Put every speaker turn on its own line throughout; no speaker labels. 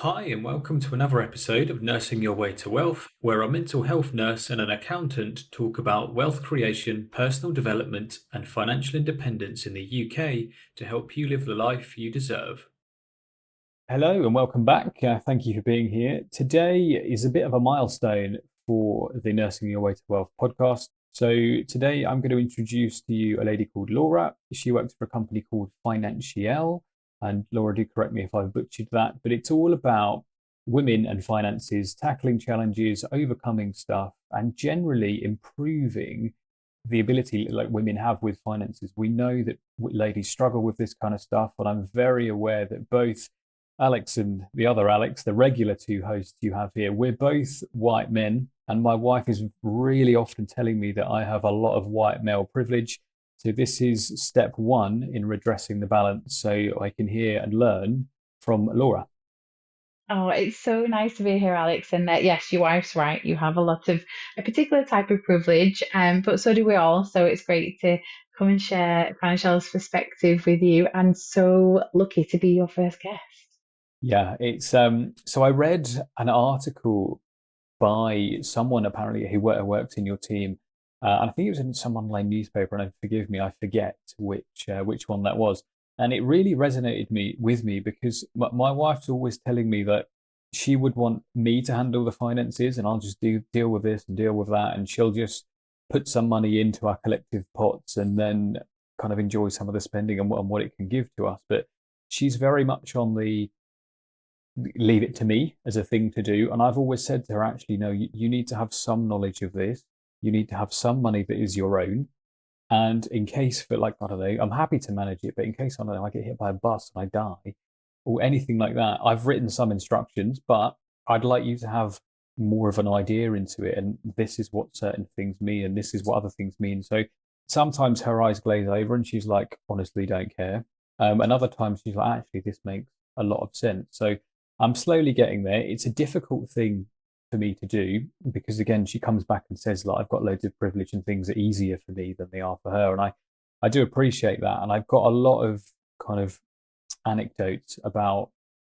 Hi, and welcome to another episode of Nursing Your Way to Wealth, where a mental health nurse and an accountant talk about wealth creation, personal development, and financial independence in the UK to help you live the life you deserve.
Hello and welcome back. Thank you for being here. Today is a bit of a milestone for the Nursing Your Way to Wealth podcast. So, today I'm going to introduce to you a lady called Laura. She works for a company called Financielle. And Laura, do correct me if I've butchered that, but it's all about women and finances, tackling challenges, overcoming stuff, and generally improving the ability like women have with finances. We know that ladies struggle with this kind of stuff, and I'm very aware that both Alex and the other Alex, the regular two hosts you have here, we're both white men. And my wife is really often telling me that I have a lot of white male privilege. So this is step one in redressing the balance so I can hear and learn from Laura.
Oh, it's so nice to be here, Alex. And yes, your wife's right. You have a particular type of privilege, but so do we all. So it's great to come and share Financial's perspective with you. And so lucky to be your first guest.
Yeah, it's so I read an article by someone apparently who worked in your team. And I think it was in some online newspaper, and forgive me, I forget which one that was. And it really resonated with me because my wife's always telling me that she would want me to handle the finances, and I'll just deal with this and deal with that, and she'll just put some money into our collective pots and then kind of enjoy some of the spending and what it can give to us. But she's very much on the leave it to me as a thing to do. And I've always said to her, actually, no, you need to have some knowledge of this. You need to have some money that is your own. And in case for like, I don't know, I'm happy to manage it, but in case I don't know, I get hit by a bus and I die or anything like that, I've written some instructions, but I'd like you to have more of an idea into it. And this is what certain things mean, and this is what other things mean. So sometimes her eyes glaze over and she's like, honestly, don't care. And other times she's like, actually, this makes a lot of sense. So I'm slowly getting there. It's a difficult thing for me to do because again, she comes back and says like I've got loads of privilege and things are easier for me than they are for her, and I do appreciate that. And I've got a lot of kind of anecdotes about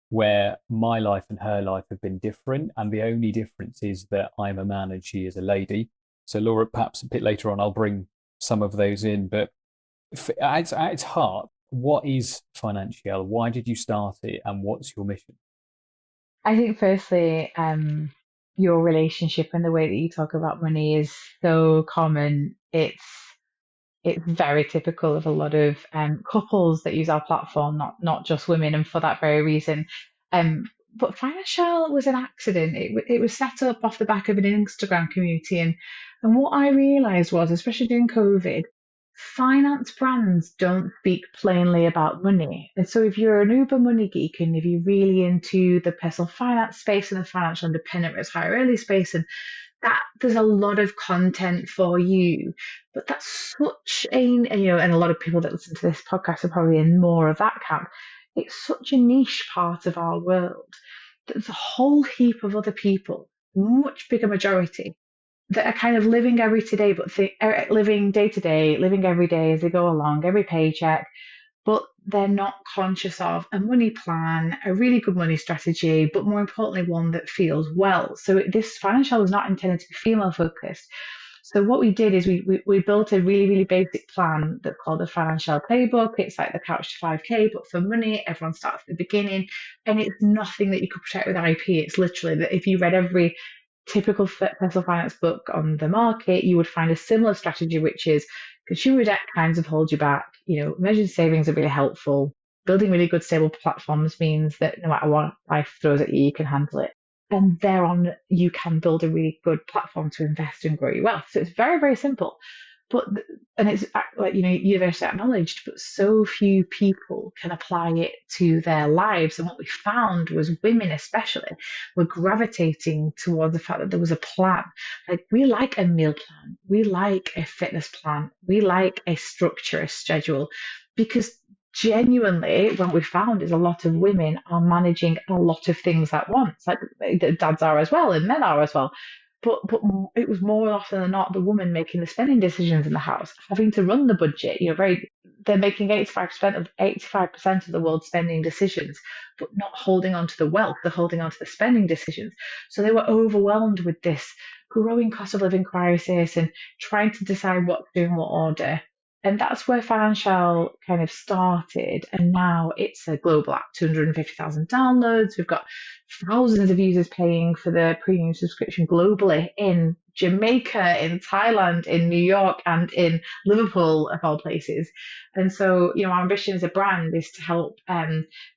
where my life and her life have been different, and the only difference is that I'm a man and she is a lady. So Laura, perhaps a bit later on, I'll bring some of those in, but at its heart, what is Financial? Why did you start it, and what's your mission?
I think firstly, your relationship and the way that you talk about money is so common. It's very typical of a lot of couples that use our platform, not just women, and for that very reason. Um, but Financial was an accident. It was set up off the back of an Instagram community, and what I realised was, especially during COVID, finance brands don't speak plainly about money. And so if you're an Uber money geek and if you're really into the personal finance space and the financial independent retire early space and that there's a lot of content for you, but that's such a and a lot of people that listen to this podcast are probably in more of that camp. It's such a niche part of our world that there's a whole heap of other people, much bigger majority, that are kind of living every today, but living day to day, living every day as they go along, every paycheck, but they're not conscious of a money plan, a really good money strategy, but more importantly, one that feels well. So this financial is not intended to be female focused. So what we did is we built a really, really basic plan that's called the Financial Playbook. It's like the Couch to 5K, but for money, everyone starts at the beginning. And it's nothing that you could protect with IP. It's literally that if you read every typical personal finance book on the market, you would find a similar strategy, which is consumer debt kinds of hold you back. Measured savings are really helpful. Building really good stable platforms means that no matter what life throws at you, you can handle it. And thereon, you can build a really good platform to invest and grow your wealth. So it's very, very simple. But and it's like universally acknowledged, but so few people can apply it to their lives. And what we found was women, especially, were gravitating towards the fact that there was a plan. Like we like a meal plan, we like a fitness plan, we like a structure, a schedule, because genuinely, what we found is a lot of women are managing a lot of things at once. Like dads are as well, and men are as well. But it was more often than not the woman making the spending decisions in the house, having to run the budget. Very they're making 85% of the world's spending decisions, but not holding on to the wealth. They're holding on to the spending decisions. So they were overwhelmed with this growing cost of living crisis and trying to decide what to do in what order. And that's where Financielle kind of started. And now it's a global app, 250,000 downloads. We've got thousands of users paying for the premium subscription globally in Jamaica, in Thailand, in New York, and in Liverpool, of all places. And so, our ambition as a brand is to help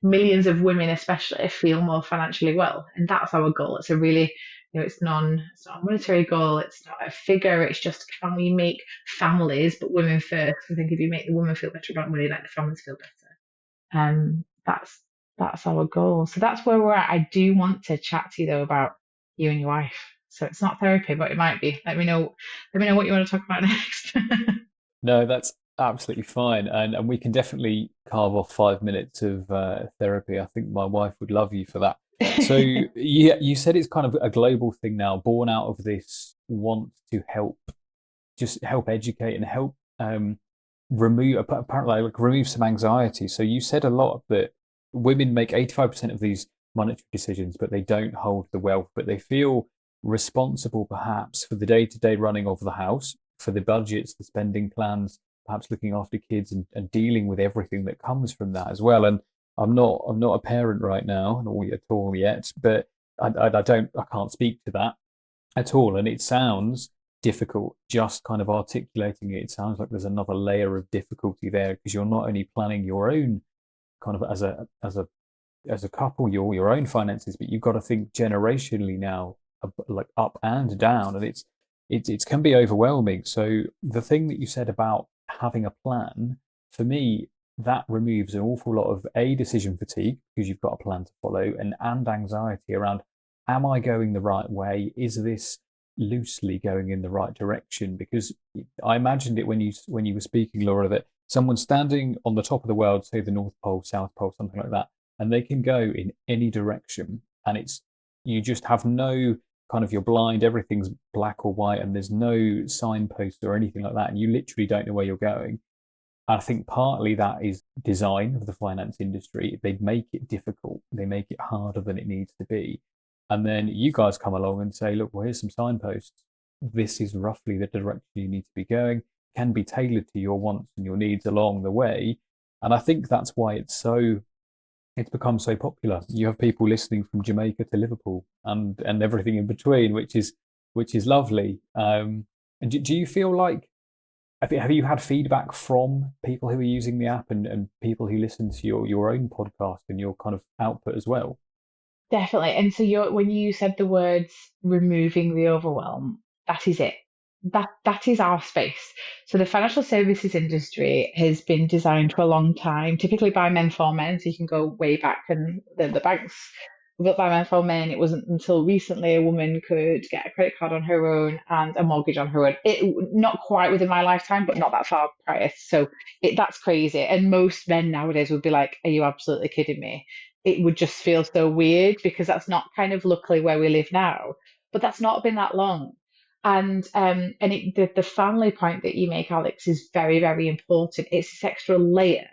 millions of women, especially, feel more financially well. And that's our goal. It's a really, it's not a monetary goal. It's not a figure. It's just, can we make families, but women first? I think if you make the women feel better about money, like the families feel better. That's our goal. So that's where we're at. I do want to chat to you though about you and your wife. So it's not therapy, but it might be. Let me know what you want to talk about next.
No, that's absolutely fine. And we can definitely carve off 5 minutes of therapy. I think my wife would love you for that. So yeah, you said it's kind of a global thing now, born out of this want to just help educate and help remove some anxiety. So you said a lot that women make 85% of these monetary decisions, but they don't hold the wealth, but they feel responsible perhaps for the day-to-day running of the house, for the budgets, the spending plans, perhaps looking after kids and dealing with everything that comes from that as well. And I'm not a parent right now, not at all yet, but I can't speak to that at all. And it sounds difficult just kind of articulating it. It sounds like there's another layer of difficulty there because you're not only planning your own kind of as a couple, your own finances, but you've got to think generationally now, like up and down, and it can be overwhelming. So the thing that you said about having a plan, for me, that removes an awful lot of decision fatigue because you've got a plan to follow, and anxiety around, am I going the right way? Is this loosely going in the right direction? Because I imagined it when you were speaking, Laura, that someone's standing on the top of the world, say the North Pole, South Pole, something like that, and they can go in any direction, and you just have no kind of, you're blind, everything's black or white, and there's no signpost or anything like that, and you literally don't know where you're going. I think partly that is design of the finance industry. They make it difficult. They make it harder than it needs to be. And then you guys come along and say, look, well, here's some signposts. This is roughly the direction you need to be going, can be tailored to your wants and your needs along the way. And I think that's why it's become so popular. You have people listening from Jamaica to Liverpool and everything in between, which is lovely. And do you feel like, have you had feedback from people who are using the app and people who listen to your own podcast and your kind of output as well?
Definitely. And so when you said the words removing the overwhelm, that is it. That is our space. So the financial services industry has been designed for a long time, typically by men for men. So you can go way back, and the banks were built by men for men. It wasn't until recently a woman could get a credit card on her own and a mortgage on her own. Not quite within my lifetime, but not that far prior. So that's crazy. And most men nowadays would be like, "Are you absolutely kidding me?" It would just feel so weird because that's not kind of luckily where we live now. But that's not been that long. The family point that you make, Alex, is very, very important. It's this extra layer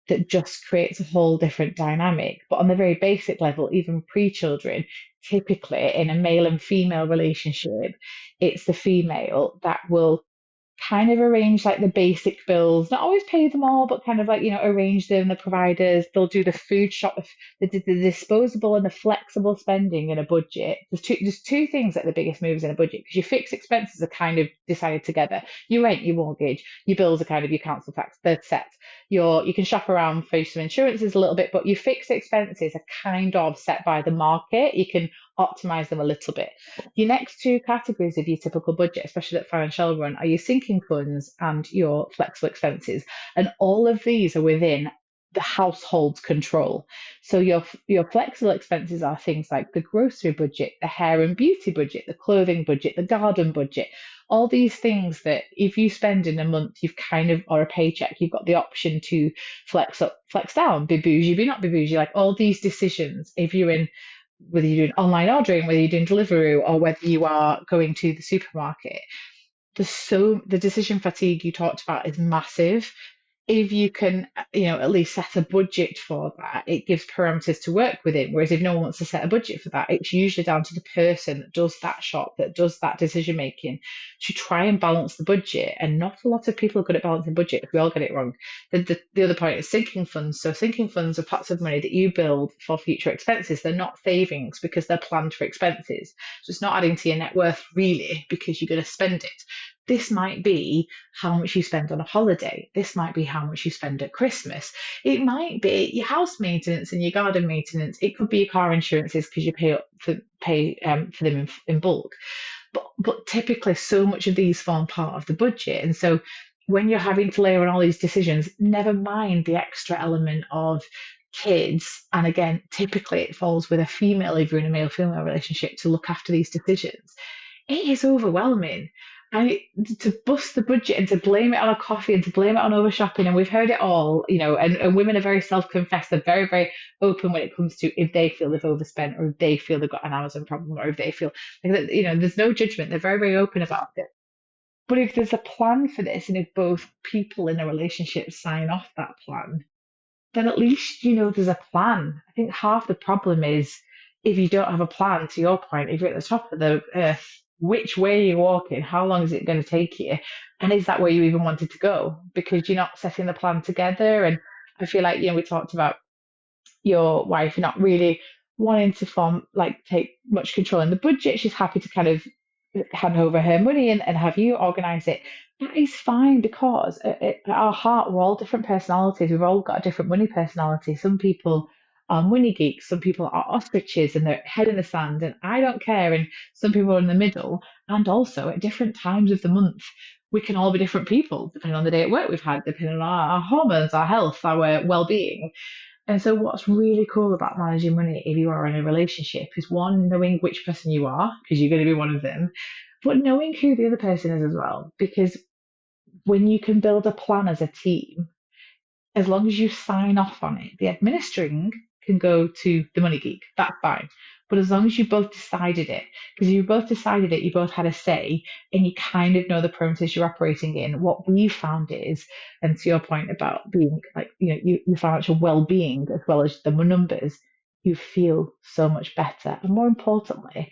that just creates a whole different dynamic. But on the very basic level, even pre-children, typically in a male and female relationship, it's the female that will kind of arrange like the basic bills, not always pay them all, but kind of like, arrange them, the providers. They'll do the food shop, the disposable and the flexible spending in a budget. There's two things that are the biggest moves in a budget, because your fixed expenses are kind of decided together. Your rent, your mortgage, your bills are kind of your council tax, they're set. You can shop around for some insurances a little bit, but your fixed expenses are kind of set by the market. You can optimize them a little bit. Your next two categories of your typical budget, especially that Financielle run, are your sinking funds and your flexible expenses. And all of these are within the household's control. So your flexible expenses are things like the grocery budget, the hair and beauty budget, the clothing budget, the garden budget, all these things that if you spend in a month, you've kind of, or a paycheck, you've got the option to flex up, flex down, be bougie, be not be bougie, like all these decisions, if you're in, whether you're doing online ordering, whether you're doing Deliveroo, or whether you are going to the supermarket, the decision fatigue you talked about is massive. if you can, at least set a budget for that, it gives parameters to work within. Whereas if no one wants to set a budget for that, it's usually down to the person that does that shop, that does that decision making, to try and balance the budget. And not a lot of people are good at balancing budget. We all get it wrong. The other point is sinking funds. So sinking funds are pots of money that you build for future expenses. They're not savings because they're planned for expenses. So it's not adding to your net worth really because you're going to spend it. This might be how much you spend on a holiday. This might be how much you spend at Christmas. It might be your house maintenance and your garden maintenance. It could be your car insurances because you pay for them in bulk. But typically, so much of these form part of the budget, and so when you're having to layer on all these decisions, never mind the extra element of kids. And again, typically it falls with a female if you're in a male-female relationship to look after these decisions. It is overwhelming. And to bust the budget and to blame it on a coffee and to blame it on over shopping, and we've heard it all, and women are very self-confessed, they're very, very open when it comes to if they feel they've overspent or if they feel they've got an Amazon problem or if they feel like that, there's no judgment. They're very, very open about it. But if there's a plan for this and if both people in a relationship sign off that plan, then at least you know there's a plan. I think half the problem is if you don't have a plan, to your point, if you're at the top of the earth, which way are you walking? How long is it going to take you? And is that where you even wanted to go? Because you're not setting the plan together. And I feel like, we talked about your wife not really wanting to take much control in the budget. She's happy to kind of hand over her money and have you organize it. That is fine because at our heart, we're all different personalities. We've all got a different money personality. Some people are money geeks, some people are ostriches and they're head in the sand, and I don't care. And some people are in the middle. And also at different times of the month, we can all be different people, depending on the day at work we've had, depending on our hormones, our health, our well being. And so, what's really cool about managing money if you are in a relationship is one, knowing which person you are, because you're going to be one of them, but knowing who the other person is as well. Because when you can build a plan as a team, as long as you sign off on it, the administering can go to the money geek. That's fine. But as long as you both decided it, because you both decided it, you both had a say, and you kind of know the parameters you're operating in. What we found is, and to your point about being like, your financial well-being as well as the numbers, you feel so much better. And more importantly,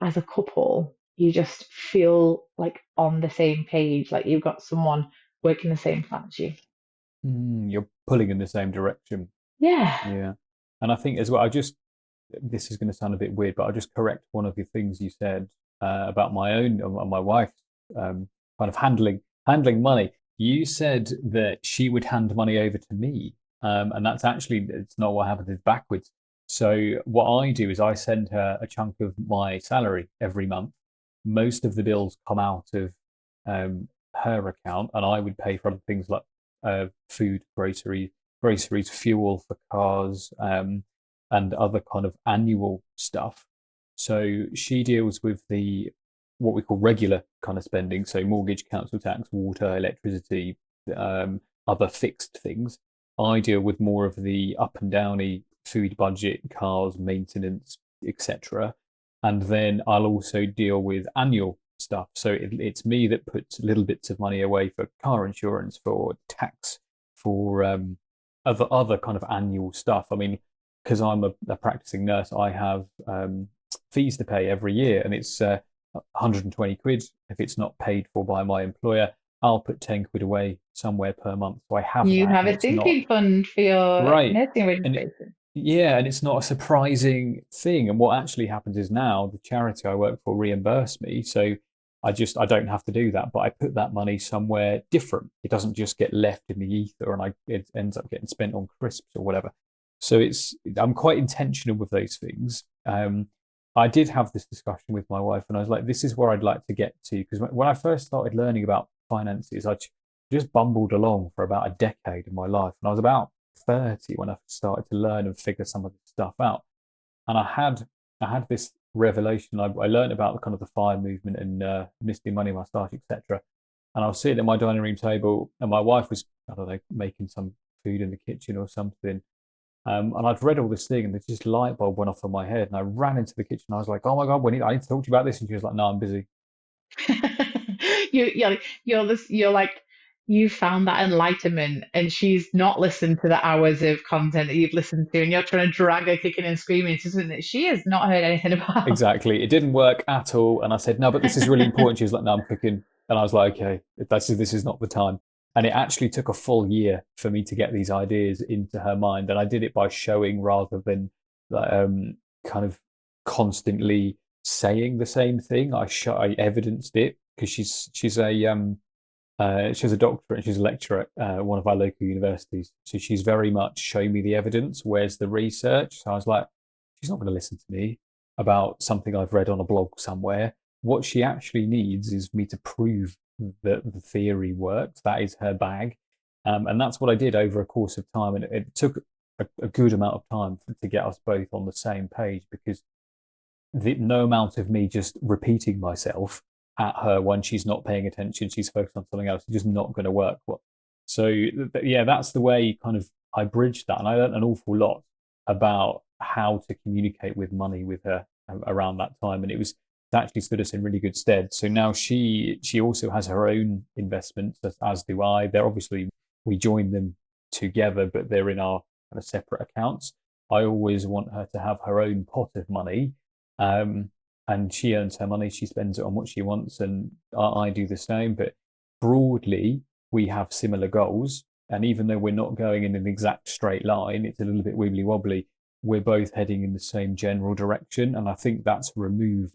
as a couple, you just feel like on the same page, like you've got someone working the same plan as you.
You're pulling in the same direction.
Yeah.
Yeah. And I think as well, this is going to sound a bit weird, but I'll just correct one of the things you said about my own and my wife's kind of handling money. You said that she would hand money over to me, and that's actually it's not what happens. It's backwards. So what I do is I send her a chunk of my salary every month. Most of the bills come out of her account, and I would pay for other things like food, groceries, fuel for cars, and other kind of annual stuff. So she deals with the what we call regular kind of spending, so mortgage, council tax, water, electricity, other fixed things. I deal with more of the up and downy food budget, cars, maintenance, etc. And then I'll also deal with annual stuff. So it's me that puts little bits of money away for car insurance, for tax, for other kind of annual stuff. I mean, because I'm a practicing nurse, I have fees to pay every year, and it's 120 quid. If it's not paid for by my employer, I'll put 10 quid away somewhere per month. So I have
You
that,
have
and
a
it's not
sinking fund for your
right.
nursing
And
registration.
yeah, and it's not a surprising thing. And what actually happens is now the charity I work for reimburse me. So I don't have to do that, but I put that money somewhere different. It doesn't just get left in the ether and it ends up getting spent on crisps or whatever. So I'm quite intentional with those things. I did have this discussion with my wife, and I was like, this is where I'd like to get to. Because when I first started learning about finances, I just bumbled along for about a decade of my life. And I was about 30 when I started to learn and figure some of this stuff out. And I had this revelation. I learned about the kind of the FIRE movement and Misty Money Mustache, etc. And I was sitting at my dining room table, and my wife was, I don't know, making some food in the kitchen or something. And I'd read all this thing, and this light bulb went off in my head, and I ran into the kitchen. I was like, "Oh my God, I need to talk to you about this." And she was like, "No, I'm busy."
You're like you found that enlightenment and she's not listened to the hours of content that you've listened to, and you're trying to drag her kicking and screaming to something that she has not heard anything about.
Exactly. It didn't work at all. And I said, no, but this is really important. She was like, no, I'm cooking. And I was like, okay, this is not the time. And it actually took a full year for me to get these ideas into her mind. And I did it by showing rather than kind of constantly saying the same thing. I evidenced it because she has a doctorate and she's a lecturer at one of our local universities. So she's very much showing me the evidence. Where's the research? So I was like, she's not going to listen to me about something I've read on a blog somewhere. What she actually needs is me to prove that the theory works. That is her bag. And that's what I did over a course of time. And it took a good amount of time to get us both on the same page, because no amount of me just repeating myself at her when she's not paying attention, she's focused on something else, it's just not going to work. So yeah, that's the way kind of I bridged that. And I learned an awful lot about how to communicate with money with her around that time. And it actually stood us in really good stead. So now she also has her own investments, as do I. They're obviously, we join them together, but they're in our kind of separate accounts. I always want her to have her own pot of money. And she earns her money, she spends it on what she wants, and I do the same. But broadly, we have similar goals. And even though we're not going in an exact straight line, it's a little bit wibbly wobbly, we're both heading in the same general direction. And I think that's removed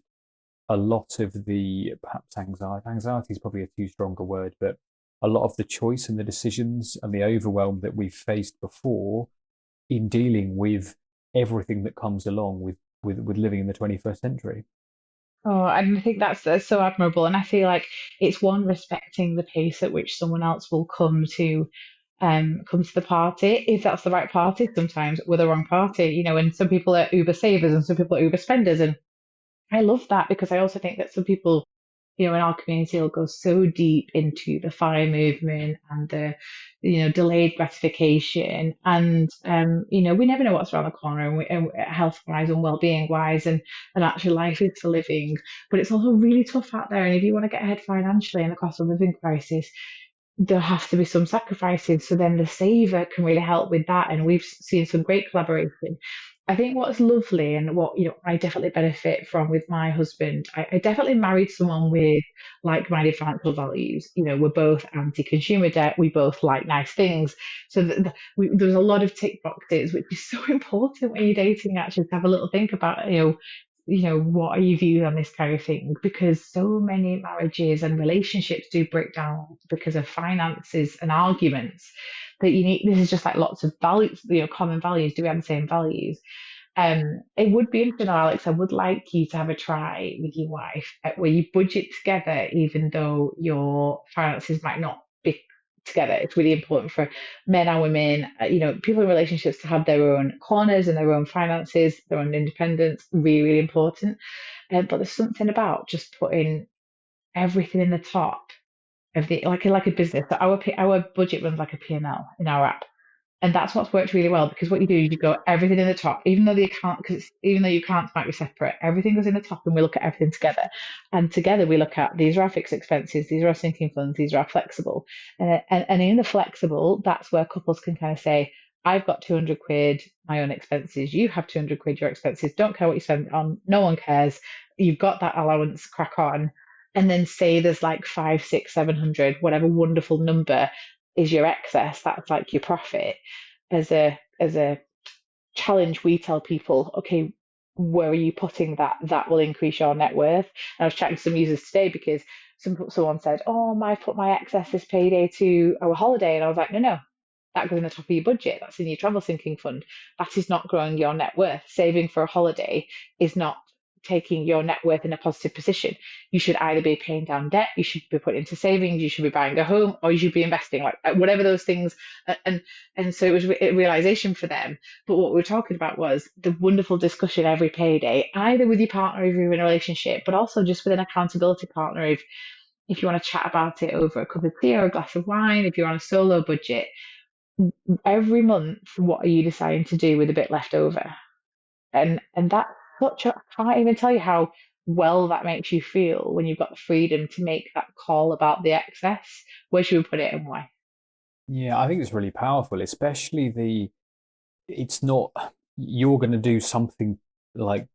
a lot of the, perhaps anxiety. Anxiety is probably a too strong a word, but a lot of the choice and the decisions and the overwhelm that we've faced before in dealing with everything that comes along with living in the 21st century.
Oh, and I think that's so admirable. And I feel like it's one, respecting the pace at which someone else will come to the party, if that's the right party. Sometimes we're the wrong party, and some people are Uber savers and some people are Uber spenders. And I love that, because I also think that some people, in our community will go so deep into the FIRE movement and the, delayed gratification. And, we never know what's around the corner, and health wise and well-being wise, and actually life is for living. But it's also really tough out there. And if you want to get ahead financially in the cost of living crisis, there has to be some sacrifices. So then the saver can really help with that. And we've seen some great collaboration. I think what's lovely, and what I definitely benefit from with my husband, I definitely married someone with like-minded financial values. We're both anti-consumer debt. We both like nice things. So there's a lot of tick boxes, which is so important when you're dating. Actually, to have a little think about, what are your views on this kind of thing? Because so many marriages and relationships do break down because of finances and arguments, that this is just like lots of values, common values. Do we have the same values? It would be interesting, Alex. I would like you to have a try with your wife where you budget together, even though your finances might not be together. It's really important for men and women, people in relationships, to have their own corners and their own finances, their own independence. Really, really important. But there's something about just putting everything in the top of the, like a business. So our budget runs like a P&L in our app. And that's what's worked really well, because what you do is you go everything in the top, even though the account, because even though your accounts might be separate, everything goes in the top, and we look at everything together. And together we look at, these are our fixed expenses, these are our sinking funds, these are our flexible. And in the flexible, that's where couples can kind of say, I've got 200 quid, my own expenses, you have 200 quid, your expenses, don't care what you spend on, no one cares. You've got that allowance, crack on. And then say there's like 5, 6, 700, whatever wonderful number is your excess, that's like your profit. As a challenge, we tell people, okay, where are you putting that? That will increase your net worth. And I was chatting to some users today, because someone said, oh, I put my excess this payday to our holiday. And I was like, no, that goes in the top of your budget. That's in your travel sinking fund. That is not growing your net worth. Saving for a holiday is not taking your net worth in a positive position. You should either be paying down debt, you should be putting into savings, you should be buying a home, or you should be investing, like whatever those things. And so it was a realization for them. But what we were talking about was the wonderful discussion every payday, either with your partner if you're in a relationship, but also just with an accountability partner, if you want to chat about it over a cup of tea or a glass of wine, if you're on a solo budget. Every month, what are you deciding to do with a bit left over? And that's such a, I can't even tell you how well that makes you feel when you've got the freedom to make that call about the excess. Where should we put it and why?
Yeah, I think it's really powerful, especially it's not, you're going to do something like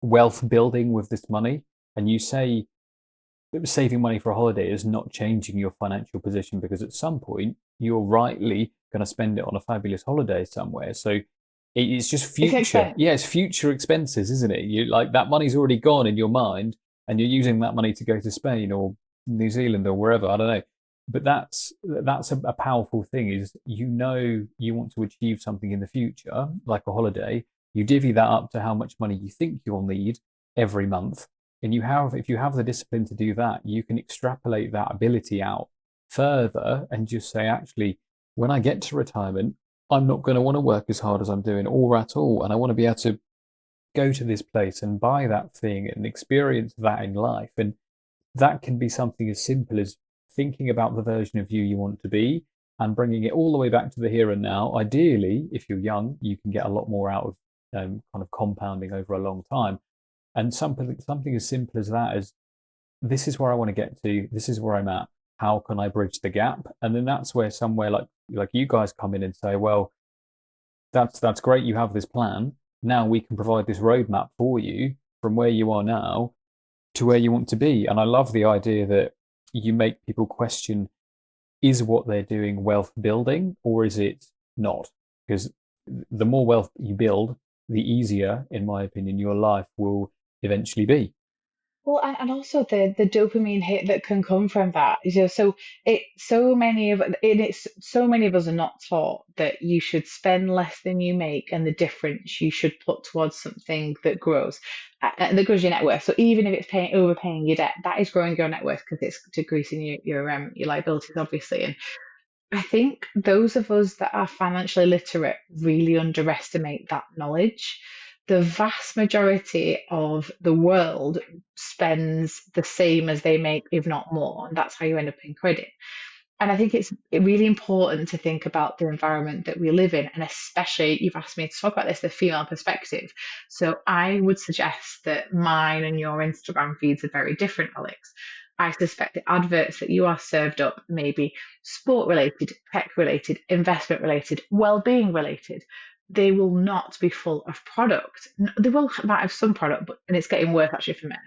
wealth building with this money, and you say saving money for a holiday is not changing your financial position because at some point you're rightly going to spend it on a fabulous holiday somewhere. So it's just
It's an
future.
expense.
Yeah, it's future expenses, isn't it? You like that money's already gone in your mind, and you're using that money to go to Spain or New Zealand or wherever. I don't know. But that's a powerful thing is you want to achieve something in the future, like a holiday. You divvy that up to how much money you think you'll need every month, and if you have the discipline to do that, you can extrapolate that ability out further and just say, actually, when I get to retirement, I'm not going to want to work as hard as I'm doing or at all, and I want to be able to go to this place and buy that thing and experience that in life. And that can be something as simple as thinking about the version of you want to be and bringing it all the way back to the here and now. Ideally, if you're young, you can get a lot more out of kind of compounding over a long time. And something as simple as that is, this is where I want to get to. This is where I'm at. How can I bridge the gap? And then that's where somewhere like you guys come in and say, well, that's great. You have this plan. Now we can provide this roadmap for you from where you are now to where you want to be. And I love the idea that you make people question, is what they're doing wealth building or is it not? Because the more wealth you build, the easier, in my opinion, your life will eventually be.
Well, and also the dopamine hit that can come from that. So it's so many of us are not taught that you should spend less than you make, and the difference you should put towards something that grows, that grows your net worth. So even if it's overpaying your debt, that is growing your net worth because it's decreasing your liabilities, obviously. And I think those of us that are financially literate really underestimate that knowledge. The vast majority of the world spends the same as they make, if not more, and that's how you end up in credit. And I think it's really important to think about the environment that we live in, and especially you've asked me to talk about this, the female perspective. So I would suggest that mine and your Instagram feeds are very different, Alex. I suspect the adverts that you are served up may be sport related, tech related, investment related, well-being related. They will not be full of product. They will might have some product, but and it's getting worse actually for men,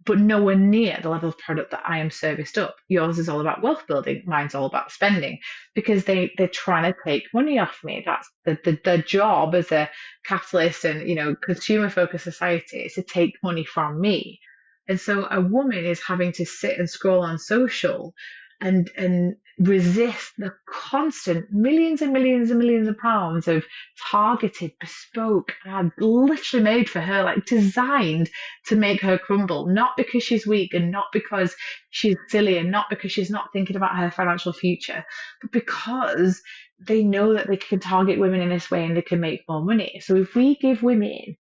but nowhere near the level of product that I am serviced up. Yours is all about wealth building, mine's all about spending because they're trying to take money off me. That's the job as a capitalist and consumer focused society is to take money from me. And so a woman is having to sit and scroll on social and resist the constant millions and millions and millions of pounds of targeted bespoke ads literally made for her, like designed to make her crumble, not because she's weak and not because she's silly and not because she's not thinking about her financial future, but because they know that they can target women in this way and they can make more money. So if we give women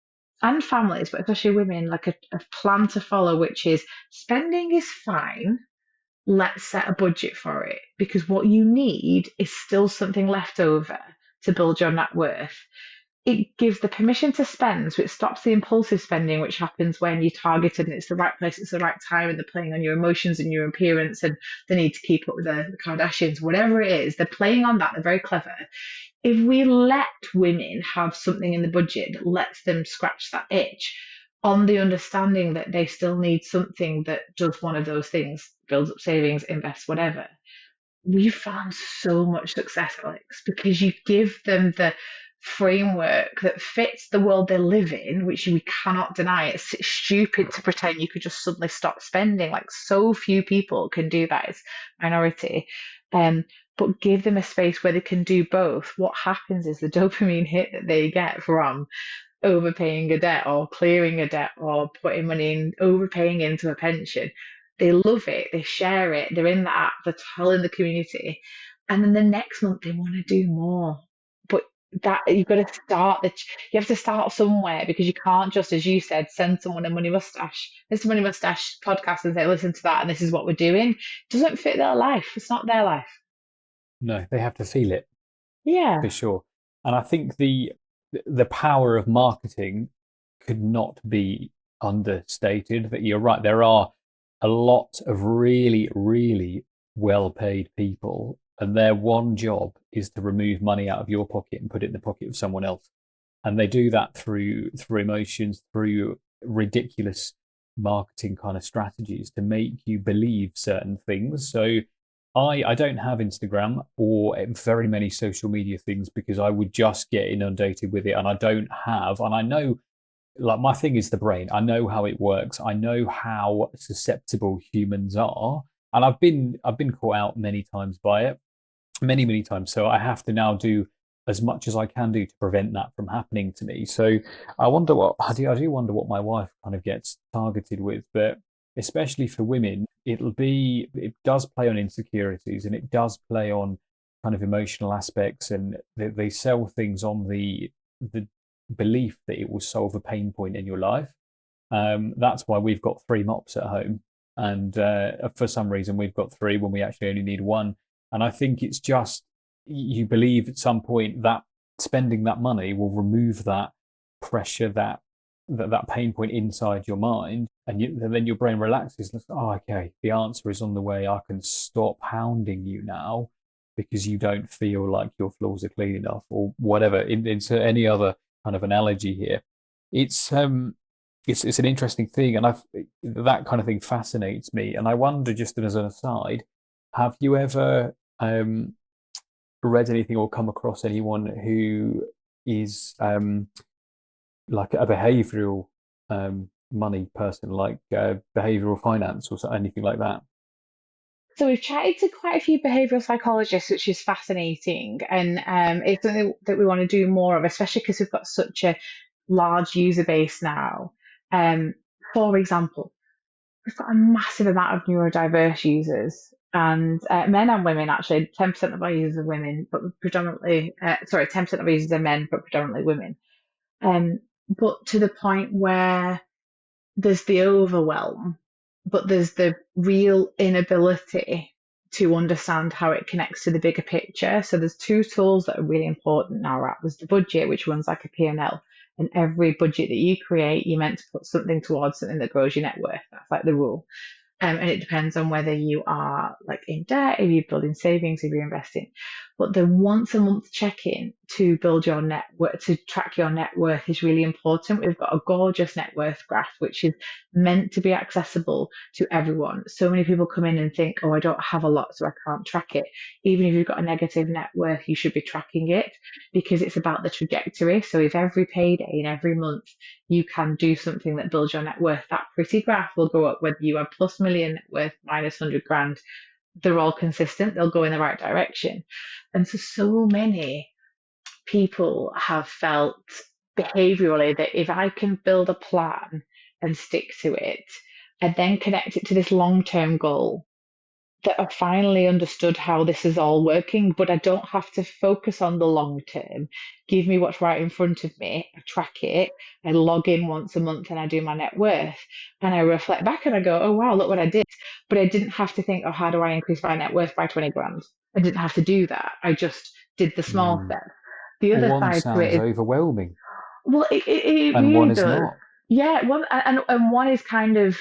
and families, but especially women, like a plan to follow, which is spending is fine. Let's set a budget for it because what you need is still something left over to build your net worth. It gives the permission to spend, so it stops the impulsive spending, which happens when you're targeted and it's the right place, it's the right time, and they're playing on your emotions and your appearance and the need to keep up with the Kardashians, whatever it is, they're playing on that. They're very clever. If we let women have something in the budget that lets them scratch that itch, on the understanding that they still need something that does one of those things, builds up savings, invests, whatever, we found so much success, Alex, because you give them the framework that fits the world they live in, which we cannot deny. It's stupid to pretend you could just suddenly stop spending. Like so few people can do that. It's minority. But give them a space where they can do both. What happens is the dopamine hit that they get from overpaying a debt or clearing a debt or putting money in, overpaying into a pension. They love it, they share it, they're in the app, they're telling the community. And then the next month they want to do more. But that you've got to you have to start somewhere because you can't just, as you said, send someone a money mustache. This money mustache podcast and say, listen to that and this is what we're doing. It doesn't fit their life. It's not their life.
No, they have to feel it for
Yeah.
sure. And I think the power of marketing could not be understated. That you're right. There are a lot of really, really well-paid people, and their one job is to remove money out of your pocket and put it in the pocket of someone else. And they do that through emotions, through ridiculous marketing kind of strategies to make you believe certain things. So I don't have Instagram or very many social media things because I would just get inundated with it, and I don't have, and I know, like, my thing is the brain. I know how it works. I know how susceptible humans are, and I've been caught out many times by it, many times. So I have to now do as much as I can do to prevent that from happening to me. So I do wonder what my wife kind of gets targeted with, but especially for women, it does play on insecurities, and it does play on kind of emotional aspects, and they sell things on the belief that it will solve a pain point in your life. That's why we've got three mops at home, and for some reason we've got three when we actually only need one. And I think it's just, you believe at some point that spending that money will remove that pressure, that pain point inside your mind, and then your brain relaxes and it's, oh, okay, the answer is on the way. I can stop hounding you now because you don't feel like your floors are clean enough, or whatever. Into any other kind of analogy here, it's an interesting thing, and that kind of thing fascinates me. And I wonder, just as an aside, have you ever read anything or come across anyone who is like a behavioral money person, like behavioral finance or anything like that?
So we've chatted to quite a few behavioural psychologists, which is fascinating, and it's something that we want to do more of, especially because we've got such a large user base now. Um, for example, we've got a massive amount of neurodiverse users, and men and women actually. 10% of our users are women, but predominantly, 10% of our users are men, but predominantly women. Um, but to the point where there's the overwhelm, but there's the real inability to understand how it connects to the bigger picture. So there's two tools that are really important now, right? There's the budget, which runs like a P&L, and every budget that you create, you're meant to put something towards something that grows your net worth. That's like the rule. And it depends on whether you are like in debt, if you're building savings, if you're investing. But the once a month check-in to build your net worth, to track your net worth, is really important. We've got a gorgeous net worth graph, which is meant to be accessible to everyone. So many people come in and think, oh, I don't have a lot, so I can't track it. Even if you've got a negative net worth, you should be tracking it, because it's about the trajectory. So if every payday and every month you can do something that builds your net worth, that pretty graph will go up whether you have plus million net worth, minus 100 grand. They're all consistent, they'll go in the right direction. And so many people have felt behaviorally that if I can build a plan and stick to it and then connect it to this long term goal, that I've finally understood how this is all working, but I don't have to focus on the long term. Give me what's right in front of me. I track it. I log in once a month and I do my net worth. And I reflect back and I go, oh, wow, look what I did. But I didn't have to think, oh, how do I increase my net worth by 20 grand? I didn't have to do that. I just did the small
Mm.
steps. The other
One
side to it
sounds
is,
overwhelming,
well, it
and one
really
is
does.
not.
Yeah, one and one is kind of,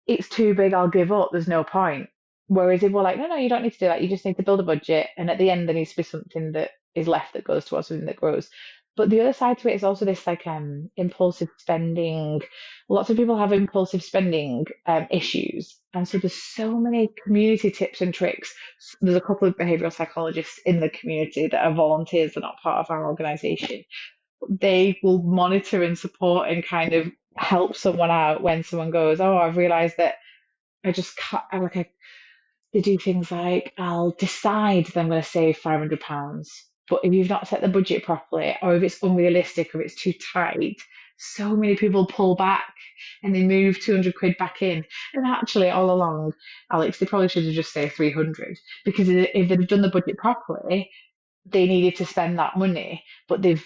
it's too big, I'll give up. There's no point. Whereas if we're like, no, no, you don't need to do that. You just need to build a budget, and at the end there needs to be something that is left that goes towards something that grows. But the other side to it is also this like impulsive spending. Lots of people have impulsive spending issues, and so there's so many community tips and tricks. There's a couple of behavioral psychologists in the community that are volunteers, they're not part of our organisation. They will monitor and support and kind of help someone out when someone goes, oh, I've realised that I just can't, I'm like, they do things like, I'll decide that I'm going to save £500, but if you've not set the budget properly, or if it's unrealistic, or it's too tight, so many people pull back and they move 200 quid back in. And actually, all along, Alex, they probably should have just saved 300, because if they'd done the budget properly, they needed to spend that money, but they've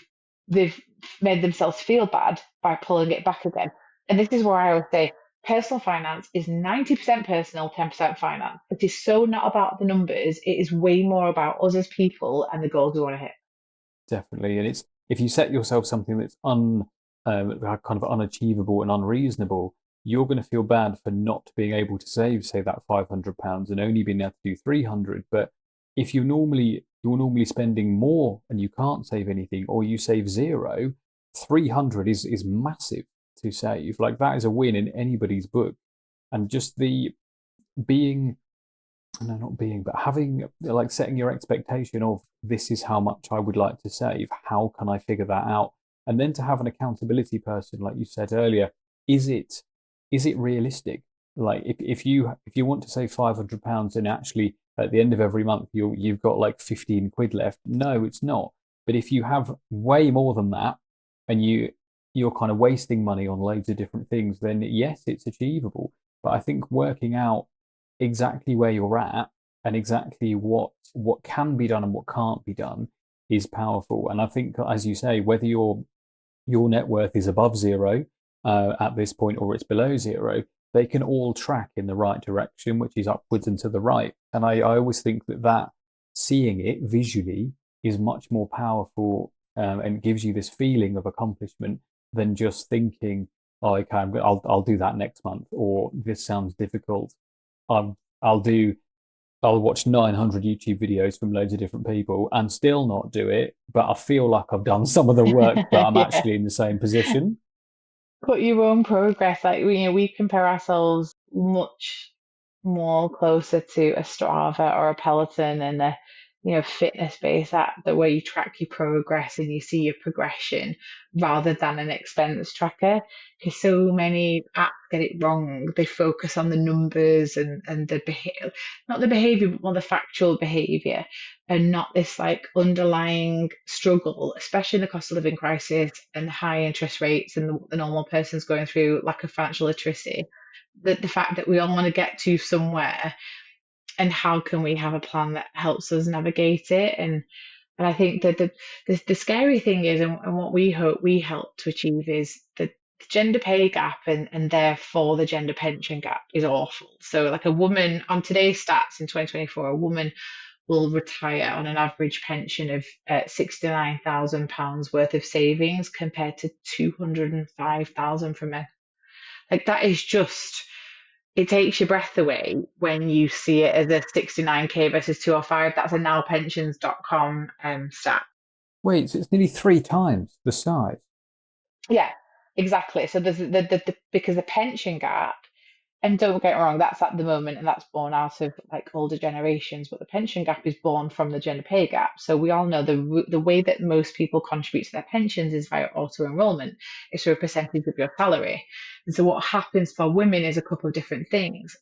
made themselves feel bad by pulling it back again. And this is where I always say personal finance is 90% personal, 10% finance. It is so not about the numbers. It is way more about us as people and the goals we want to hit.
Definitely. And it's, if you set yourself something that's kind of unachievable and unreasonable, you're going to feel bad for not being able to save, say, that £500 and only being able to do 300. But if you're normally spending more and you can't save anything, or you save zero, 300 is massive to save. Like, that is a win in anybody's book. And just the being, no, not being, but having, like, setting your expectation of, this is how much I would like to save. How can I figure that out? And then to have an accountability person, like you said earlier, is it is it realistic? Like, if you want to save £500 and actually at the end of every month you've got like 15 quid left, no, it's not. But if you have way more than that, and you're kind of wasting money on loads of different things, then yes, it's achievable. But I think working out exactly where you're at and exactly what can be done and what can't be done is powerful. And I think, as you say, whether your net worth is above zero at this point, or it's below zero, they can all track in the right direction, which is upwards and to the right. And I always think that seeing it visually is much more powerful, and gives you this feeling of accomplishment than just thinking, oh, okay, I'll do that next month, or this sounds difficult. I'll I'll watch 900 YouTube videos from loads of different people and still not do it, but I feel like I've done some of the work, but I'm
Yeah.
actually in the same position.
Put your own progress. Like we compare ourselves much more closer to a Strava or a Peloton and a fitness based app, the way you track your progress and you see your progression rather than an expense tracker. Because so many apps get it wrong. They focus on the numbers and the behavior, not the behavior, but more the factual behavior, and not this like underlying struggle, especially in the cost of living crisis and high interest rates and the normal person's going through lack of financial literacy. The fact that we all want to get to somewhere, and how can we have a plan that helps us navigate it. And I think that the scary thing is, and what we hope we help to achieve, is the gender pay gap, and therefore the gender pension gap is awful. So like a woman on today's stats in 2024, a woman will retire on an average pension of £69,000 worth of savings compared to 205,000 for men. Like that is just, it takes your breath away when you see it as a 69k versus 205. That's a nowpensions.com stat.
Wait, so it's nearly three times the size.
Yeah, exactly. So there's because the pension gap, and don't get me wrong, that's at the moment, and that's born out of like older generations, but the pension gap is born from the gender pay gap. So we all know the way that most people contribute to their pensions is via auto enrollment. It's through a percentage of your salary. And so what happens for women is a couple of different things.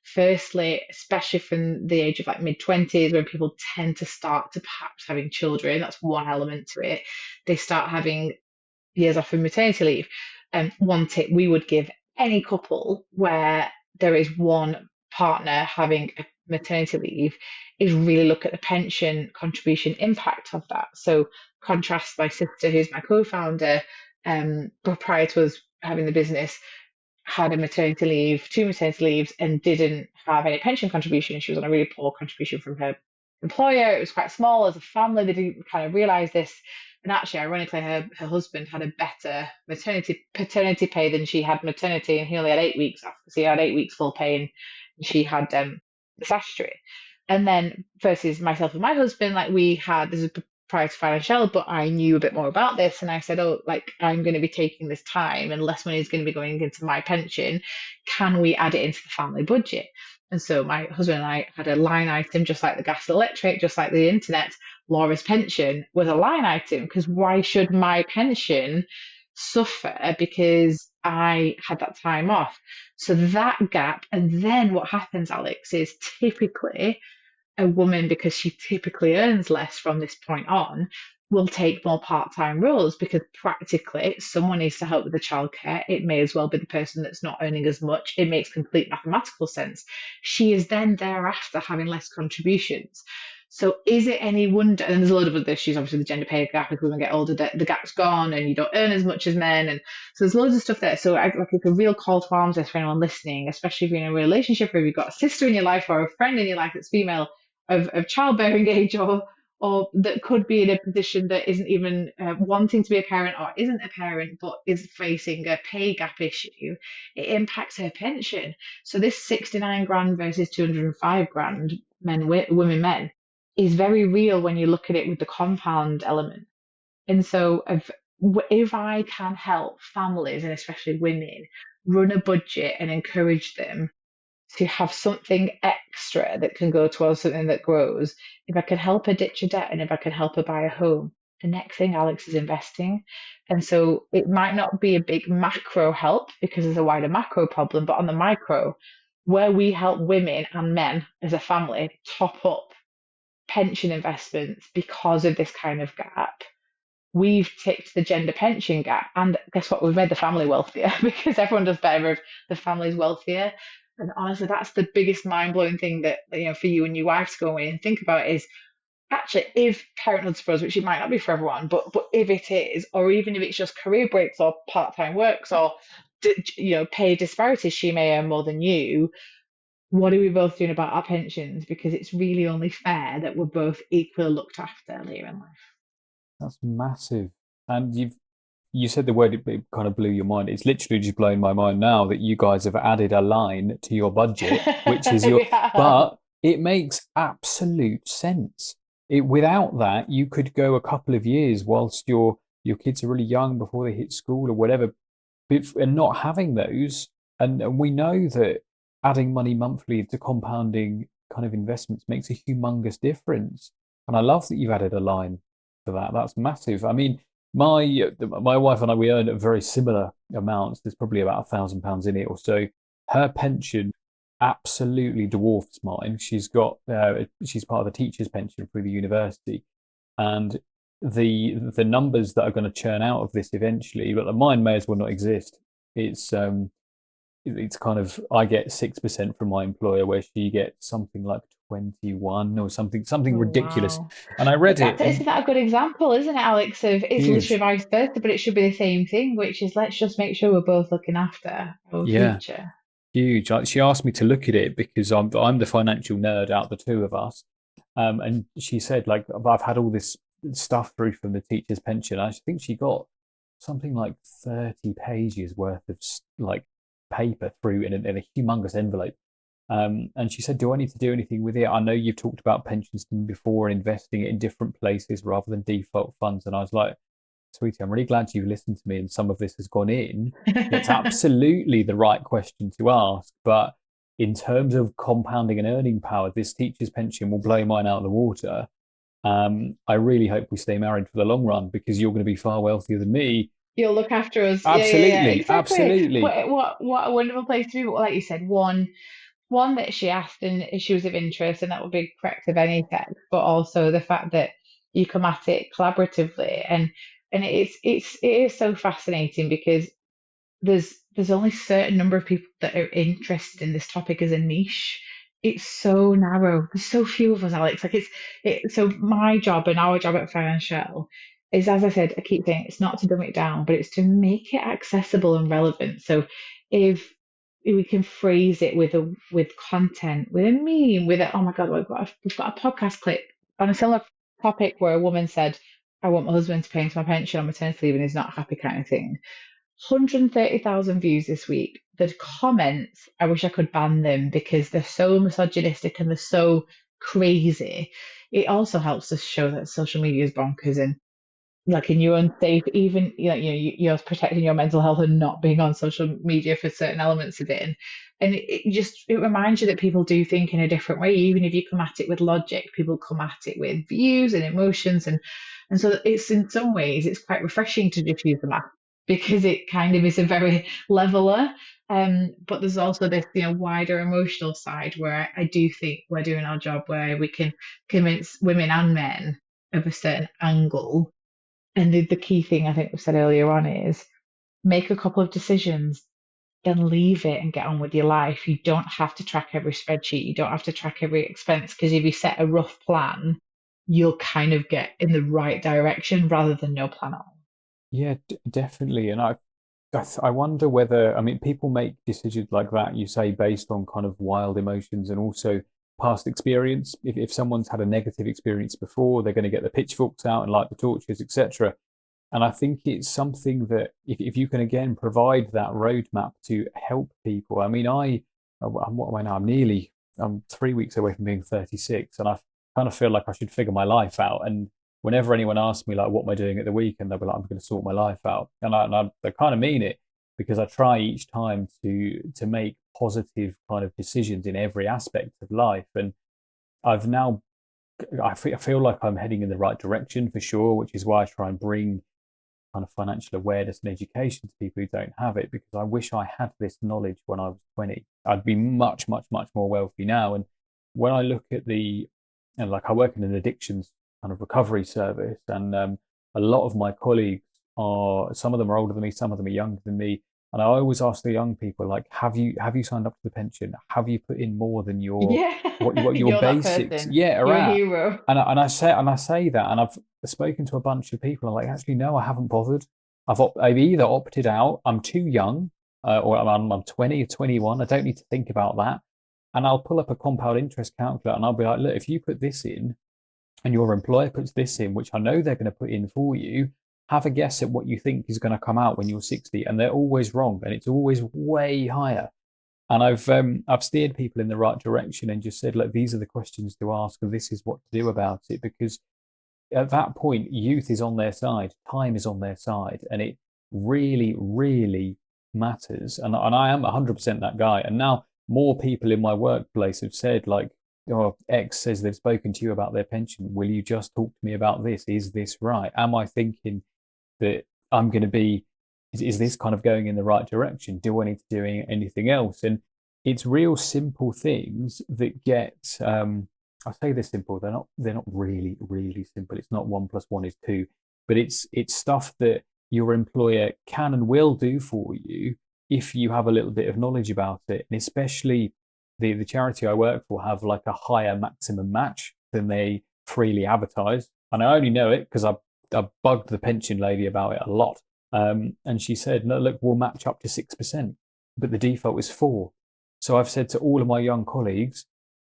Firstly, especially from the age of like mid 20s, when people tend to start to perhaps having children, that's one element to it. They start having years off in maternity leave. One tip we would give any couple where there is one partner having a maternity leave is really look at the pension contribution impact of that. So contrast my sister, who's my co-founder, prior to us having the business, had a maternity leave, two maternity leaves, and didn't have any pension contribution. She was on a really poor contribution from her employer. It was quite small as a family. They didn't kind of realize this. And actually, ironically, her husband had a better paternity pay than she had maternity, and he only had 8 weeks off. So he had 8 weeks full pay, and she had the statutory. And then versus myself and my husband, like we had, this is prior to Financielle, but I knew a bit more about this, and I said, oh, like I'm going to be taking this time, and less money is going to be going into my pension. Can we add it into the family budget? And so my husband and I had a line item, just like the gas and electric, just like the internet. Laura's pension was a line item, because why should my pension suffer because I had that time off? So that gap, and then what happens, Alex, is typically a woman, because she typically earns less from this point on, will take more part-time roles, because practically someone needs to help with the childcare. It may as well be the person that's not earning as much. It makes complete mathematical sense. She is then thereafter having less contributions. So is it any wonder? And there's a lot of other issues, obviously the gender pay gap. As women get older, the gap's gone, and you don't earn as much as men, and so there's loads of stuff there. So it's a real call to arms for anyone listening, especially if you're in a relationship, or if you've got a sister in your life or a friend in your life that's female, of childbearing age, or that could be in a position that isn't even wanting to be a parent or isn't a parent but is facing a pay gap issue, it impacts her pension. So this 69 grand versus 205 grand women, men is very real when you look at it with the compound element. And so if I can help families and especially women run a budget and encourage them to have something extra that can go towards something that grows. If I could help her ditch a debt and if I could help her buy a home, the next thing Alex is investing. And so it might not be a big macro help because there's a wider macro problem, but on the micro, where we help women and men as a family top up pension investments because of this kind of gap, we've ticked the gender pension gap. And guess what? We've made the family wealthier because everyone does better if the family's wealthier. And honestly, that's the biggest mind blowing thing that, for you and your wife to go away and think about is actually if parenthood suppose, which it might not be for everyone, but if it is, or even if it's just career breaks or part time works or pay disparities, she may earn more than you. What are we both doing about our pensions? Because it's really only fair that we're both equally looked after later in life.
That's massive. And you said the word, it kind of blew your mind. It's literally just blowing my mind now that you guys have added a line to your budget, which is your,
We have.
but it makes absolute sense. Without that, you could go a couple of years whilst your kids are really young before they hit school or whatever, and not having those. And we know that adding money monthly to compounding kind of investments makes a humongous difference. And I love that you've added a line for that. That's massive. I mean, my wife and I, we earn very similar amounts. There's probably about £1,000 in it or so. Her pension absolutely dwarfs mine. She's part of the teacher's pension through the university, and the numbers that are going to churn out of this eventually, but mine may as well not exist. It's kind of, I get 6% from my employer, where she gets something like 21 or something
Oh,
ridiculous.
wow.
And I read it,
Isn't
and
that a good example, isn't it, Alex? Of it's literally
huge.
vice versa, but it should be the same thing, which is let's just make sure we're both looking after our
Yeah,
future.
huge. She asked me to look at it because I'm the financial nerd out of the two of us, and she said, like, I've had all this stuff through from the teacher's pension. I think she got something like 30 pages worth of like paper through in a humongous envelope. And she said, "Do I need to do anything with it? I know you've talked about pensions to me before and investing it in different places rather than default funds." And I was like, "Sweetie, I'm really glad you've listened to me and some of this has gone in. It's absolutely the right question to ask. But in terms of compounding and earning power, this teacher's pension will blow mine out of the water. I really hope we stay married for the long run because you're going to be far wealthier than me."
You'll look after us. Yeah, yeah, yeah.
Absolutely,
Exactly.
absolutely.
What a wonderful place to be. But like you said, one that she asked and she was of interest, and that would be correct of any text, but also the fact that you come at it collaboratively, and it is so fascinating because there's only a certain number of people that are interested in this topic as a niche. It's so narrow. There's so few of us, Alex. Like so my job and our job at Financielle is, as I said, I keep saying it's not to dumb it down, but it's to make it accessible and relevant. So if we can phrase it with content, with a meme, with a oh my god, we've got a podcast clip on a similar topic where a woman said, "I want my husband to pay into my pension on maternity leave and he's not happy," kind of thing. 130,000 views this week. The comments, I wish I could ban them because they're so misogynistic and they're so crazy. It also helps us show that social media is bonkers and like in your own safe, even you're protecting your mental health and not being on social media for certain elements of it. And it reminds you that people do think in a different way. Even if you come at it with logic, people come at it with views and emotions, and so it's in some ways it's quite refreshing to just use the math because it kind of is a very leveler. But there's also this wider emotional side where I do think we're doing our job where we can convince women and men of a certain angle. And the key thing I think we said earlier on is make a couple of decisions, then leave it and get on with your life. You don't have to track every spreadsheet. You don't have to track every expense because if you set a rough plan, you'll kind of get in the right direction rather than no plan at all.
Yeah, definitely. And I wonder whether, I mean, people make decisions like that, you say, based on kind of wild emotions and also past experience. If someone's had a negative experience before, they're going to get the pitchforks out and light the torches, etc. And I think it's something that if you can again provide that roadmap to help people. I mean, what am I now? I'm 3 weeks away from being 36, and I kind of feel like I should figure my life out. And whenever anyone asks me like, what am I doing at the weekend, they'll be like, I'm going to sort my life out, and I kind of mean it, because I try each time to make positive kind of decisions in every aspect of life. And I've now I feel like I'm heading in the right direction for sure, which is why I try and bring kind of financial awareness and education to people who don't have it, because I wish I had this knowledge when I was 20. I'd be much, much, much more wealthy now. And when I look at like I work in an addictions kind of recovery service, and a lot of my colleagues some of them are older than me, some of them are younger than me. And I always ask the young people, like, have you signed up to the pension? Have you put in more than
Yeah,
what your
you're that
basics,
person.
yeah, are
You're a
at?
hero.
And I say that, and I've spoken to a bunch of people. I'm like, actually, no, I haven't bothered. I've either opted out. I'm too young, or I'm 20 or 21. I don't need to think about that. And I'll pull up a compound interest calculator, and I'll be like, look, if you put this in, and your employer puts this in, which I know they're going to put in for you, have a guess at what you think is going to come out when you're 60, and they're always wrong, and it's always way higher. And I've steered people in the right direction and just said, look, these are the questions to ask, and this is what to do about it, because at that point, youth is on their side, time is on their side, and it really, really matters. And I am 100% that guy. And now more people in my workplace have said, like, oh, X says they've spoken to you about their pension. Will you just talk to me about this? Is this right? Am I thinking that I'm going to be, is this kind of going in the right direction? Do I need to do anything else? And it's real simple things that get, I say they're simple. They're not really, really simple. It's not 1 + 1 is 2, but it's stuff that your employer can and will do for you if you have a little bit of knowledge about it. And especially the charity I work for have like a higher maximum match than they freely advertise. And I only know it because I bugged the pension lady about it a lot. And she said, no, look, we'll match up to 6%, but the default is 4. So I've said to all of my young colleagues,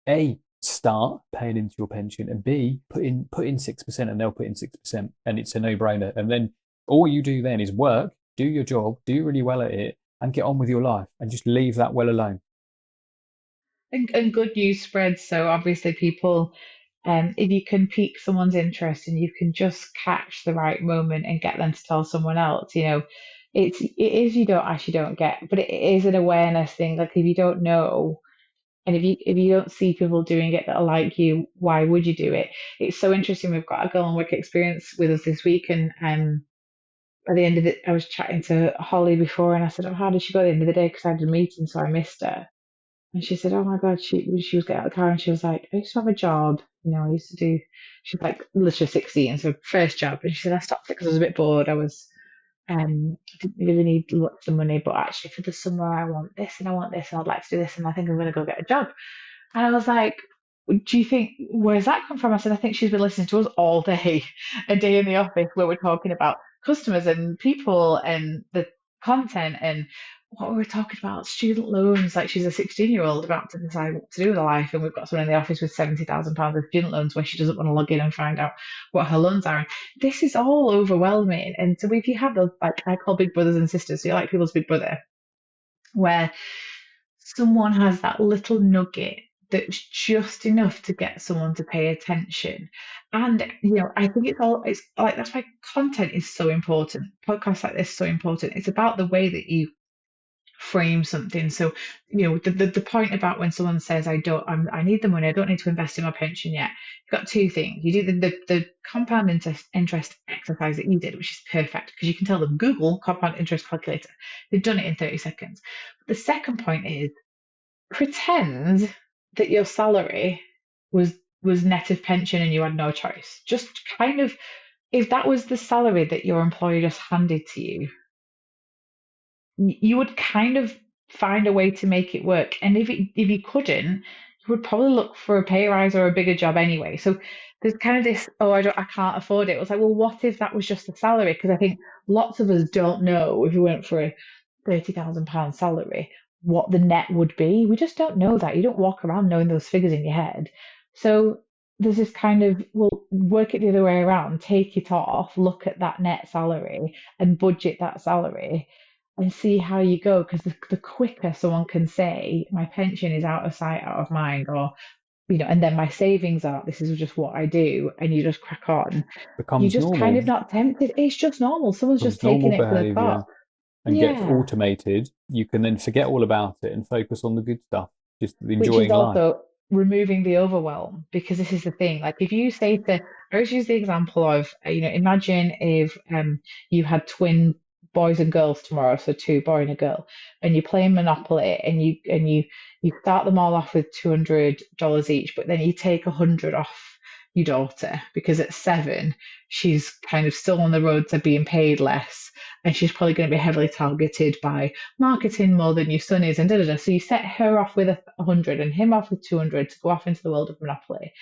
A, start paying into your pension, and B, put in 6%, and they'll put in 6%, and it's a no-brainer. And then all you do then is work, do your job, do really well at it, and get on with your life, and just leave that well alone.
And good news spreads. So obviously, people, if you can pique someone's interest and you can just catch the right moment and get them to tell someone else, it is you don't ask, you don't get, but it is an awareness thing. Like if you don't know, and if you don't see people doing it that are like you, why would you do it? It's so interesting. We've got a girl on work experience with us this week, and at the end of it, I was chatting to Holly before, and I said, "Oh, how did she go at the end of the day? Because I had a meeting, so I missed her." And she said, "Oh my God," she was getting out of the car and she was like, "I used to have a job. I used to do." She's like literally 16, so first job. And she said, "I stopped it because I was a bit bored. Didn't really need lots of money, but actually for the summer I want this and I want this and I'd like to do this and I think I'm going to go get a job." And I was like, "Do you think, where's that come from?" I said, "I think she's been listening to us all day, a day in the office where we're talking about customers and people and the content and what we were talking about, student loans. Like she's a 16-year-old about to decide what to do with her life, and we've got someone in the office with £70,000 of student loans where she doesn't want to log in and find out what her loans are. This is all overwhelming. And so if you have those, like I call big brothers and sisters, so you're like people's big brother, where someone has that little nugget that's just enough to get someone to pay attention. And I think it's like that's why content is so important. Podcasts like this are so important. It's about the way that you frame something. So, the point about when someone says, I need the money, I don't need to invest in my pension yet. You've got two things. You do the compound interest exercise that you did, which is perfect because you can tell them Google compound interest calculator. They've done it in 30 seconds. But the second point is pretend that your salary was net of pension and you had no choice. Just kind of, if that was the salary that your employer just handed to you, you would kind of find a way to make it work. And if you couldn't, you would probably look for a pay rise or a bigger job anyway. So there's kind of this, oh, I can't afford it. It was like, well, what if that was just a salary? Because I think lots of us don't know if we went for a £30,000 salary, what the net would be. We just don't know that. You don't walk around knowing those figures in your head. So there's this kind of, well, work it the other way around, take it off, look at that net salary and budget that salary and see how you go. Because the quicker someone can say, my pension is out of sight, out of mind, or, and then my savings are, this is just what I do, and you just crack on, you're
Becomes
just kind of
normal,
not tempted. It's just normal. Someone's just
becomes
taking
normal
it for the pot.
behavior, and gets
Yeah.
automated. You can then forget all about it and focus on the good stuff, just
Which is
enjoying life.
also removing the overwhelm, because this is the thing. Like if you say to, I always use the example of, imagine if you had twin boys and girls tomorrow, so two boy and a girl, and you're playing Monopoly, and you start them all off with $200 each, but then you take 100 off your daughter because at 7 she's kind of still on the road to being paid less, and she's probably going to be heavily targeted by marketing more than your son is, and da da da. So you set her off with 100 and him off with 200 to go off into the world of Monopoly.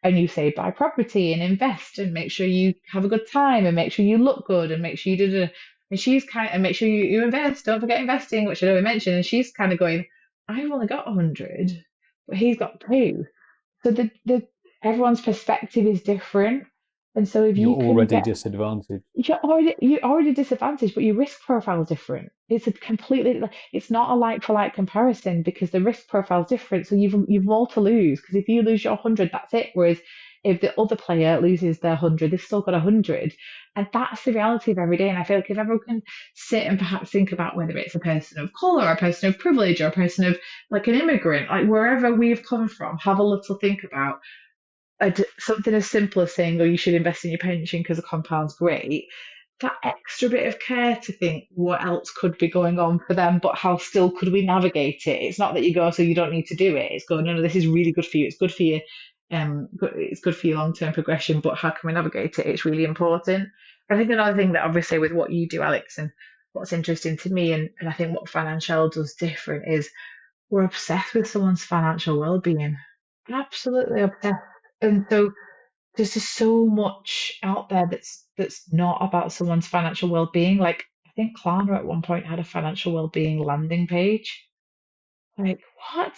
And you say buy property and invest and make sure you have a good time and make sure you look good and make sure you do. And she's and make sure you invest. Don't forget investing, which I know we mentioned. And she's kind of going, I've only got 100, but he's got two. So the everyone's perspective is different. And so if
You're
you can
already
get
disadvantaged.
you're already disadvantaged, but your risk profile is different. It's not a like for like comparison because the risk profile is different. So you've more to lose because if you lose your 100, that's it. Whereas if the other player loses their 100, they've still got 100, and that's the reality of every day. And I feel like if everyone can sit and perhaps think about whether it's a person of color, or a person of privilege, or a person of like an immigrant, like wherever we've come from, have a little think about something as simple as saying, "Oh, you should invest in your pension because the compound's great." That extra bit of care to think what else could be going on for them, but how still could we navigate it? It's not that you go, so you don't need to do it. It's going, no, no, this is really good for you. It's good for you. It's good for your long-term progression, but how can we navigate it? It's really important. I think another thing that obviously with what you do, Alex, and what's interesting to me, and I think what Financielle does different is we're obsessed with someone's financial well-being. Absolutely obsessed. And so there's just so much out there that's not about someone's financial well-being. Like I think Klarna at one point had a financial well-being landing page. Like what?